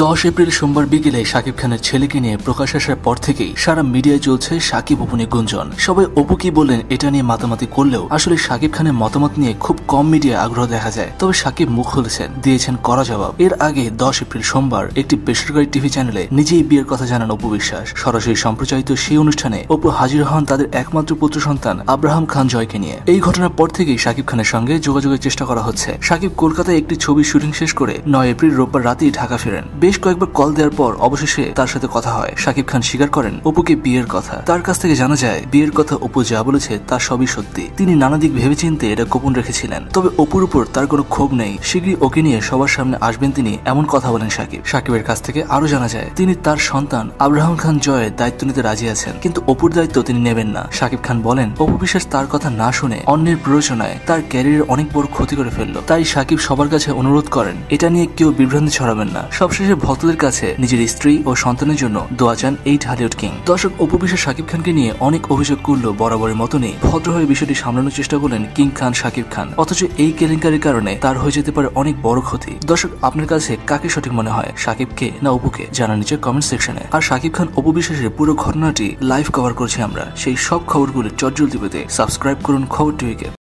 10 April সোমবার বিকেলে শাকিব খানের ছেলেকে নিয়ে প্রকাশ আসার পর থেকেই সারা মিডিয়ায় চলছে শাকিব অপু নিয়ে গুঞ্জন। সবাই অপু কি বললেন এটা নিয়ে মাতামাতি করলেও আসলে শাকিব খানের মতামত নিয়ে খুব কম মিডিয়া আগ্রহ দেখা যায়। তবে শাকিব মুখ খুলেছেন, দিয়েছেন কড়া জবাব। এর আগে 10 এপ্রিল সোমবার একটি বেসরকারি টিভি চ্যানেলে নিজেই বিয়ের কথা জানান অপু বিশ্বাস। সরাসরি সম্প্রচারিত সেই অনুষ্ঠানে অপু হাজির হন তাদের একমাত্র পুত্র সন্তান আব্রাহাম খান জয়কে নিয়ে। এই ঘটনার পর থেকেই শাকিব খানের সঙ্গে যোগাযোগের চেষ্টা করা হচ্ছে। শাকিব কলকাতায় একটি ছবির শুটিং শেষ করে 9 এপ্রিল রোববার রাতেই ঢাকা ফেরেন। বেশ কয়েকবার কল দেওয়ার পর অবশেষে তার সাথে কথা হয়। শাকিব খান স্বীকার করেন অপুকে বিয়ের কথা। তার কাছ থেকে জানা যায় বিয়ের কথা অপু যা বলেছে তা সবই সত্যি। তিনি নানা দিক ভেবেচিন্তে এটা গোপন রেখেছিলেন। তবে অপুর উপর তার কোনো ক্ষোভ নেই, শীঘ্রই ওকে নিয়ে সবার সামনে আসবেন তিনি, এমন কথা বলেন শাকিব। শাকিবের কাছ থেকে আরো জানা যায় তিনি তার সন্তান আব্রাহাম খান জয়ের দায়িত্ব নিতে রাজি আছেন, কিন্তু অপুর দায়িত্ব তিনি নেবেন না। শাকিব খান বলেন অপু বিশ্বাস তার কথা না শুনে অন্যের প্ররোচনায় তার ক্যারিয়ারের অনেক বড় ক্ষতি করে ফেললো। তাই শাকিব সবার কাছে অনুরোধ করেন এটা নিয়ে কেউ বিভ্রান্তি ছড়াবেন না। সবশেষে ভক্তদের কাছে নিজের স্ত্রী ও সন্তানের জন্য দোয়া চান এই ঢালিউড কিং। দর্শক, অপু বিশ্বাস শাকিব খানকে নিয়ে অনেক অভিযোগ করলো বরাবরের মতনই ভদ্রভাবে বিষয়টি সামলানোর চেষ্টা করলেন কিং খান শাকিব খান। অথচ এই কেলেঙ্কারির কারণে তার হয়ে যেতে পারে অনেক বড় ক্ষতি। দর্শক, আপনার কাছে কাকে সঠিক মনে হয়, শাকিবকে না অপুকে? জানান নিচে কমেন্ট সেকশনে। আর শাকিব খান অপু বিশ্বাসের পুরো ঘটনাটি লাইভ কভার করছি আমরা। সেই সব খবরগুলো চটজলদি পেতে সাবস্ক্রাইব করুন খবর টিভিকে।